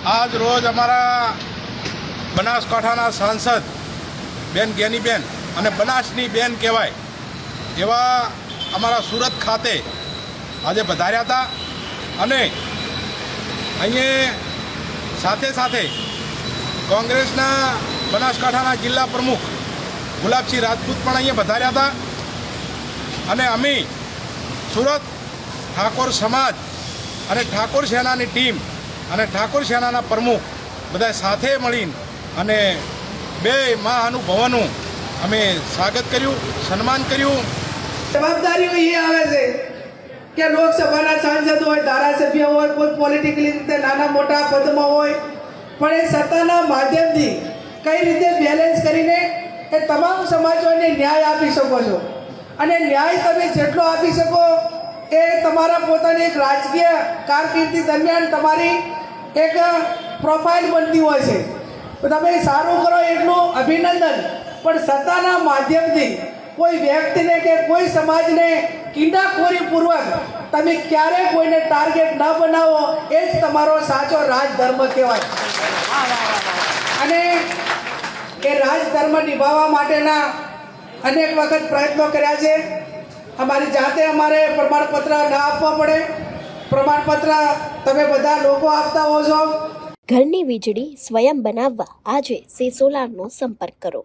આજ રોજ અમારા બનાસકાંઠાના સાંસદ બેન જ્ઞાનીબેન અને બનાસની બેન કહેવાય એવા અમારા સુરત ખાતે આજે પધાર્યા હતા અને અહીંયા સાથે સાથે કોંગ્રેસના બનાસકાંઠાના જિલ્લા પ્રમુખ ગુલાબસિંહ રાજપૂત પણ અહીંયા પધાર્યા હતા અને અમે સુરત ઠાકોર સમાજ અને ઠાકોર સેનાની ટીમ અને ઠાકોર સેનાના પ્રમુખ બધા સાથે મળીને અને બે મહાનુભાવોનું અમે સ્વાગત કર્યું, સન્માન કર્યું. જવાબદારીઓ એ આવે છે કે લોકસભાના સાંસદ હોય, ધારાસભ્ય હોય, કોઈ પોલિટિકલી રીતે નાના મોટા પદમાં હોય, પણ એ સત્તાના માધ્યમથી કઈ રીતે બેલેન્સ કરીને એ તમામ સમાજોને ન્યાય આપી શકો છો. અને ન્યાય તમે જેટલો આપી શકો એ તમારા પોતાની એક રાજકીય કારકિર્દી દરમિયાન તમારી એક પ્રોફાઇલ બનતી હોય છે. તો તમે સારું કરો એટલું અભિનંદન, પણ સત્તાના માધ્યમથી કોઈ વ્યક્તિને કે કોઈ સમાજને કિંડાખોરીપૂર્વક તમે ક્યારેય કોઈને ટાર્ગેટ ન બનાવો એ જ તમારો સાચો રાજધર્મ કહેવાય. અને એ રાજધર્મ નિભાવવા માટેના અનેક વખત પ્રયત્નો કર્યા છે. અમારી જાતે અમારે પ્રમાણપત્ર ના આપવા પડે, પ્રમાણપત્ર તમે બધા લોકો આપતા હો છો. ઘરની વીજળી સ્વયં બનાવવા આજે સે સોલારનો સંપર્ક કરો.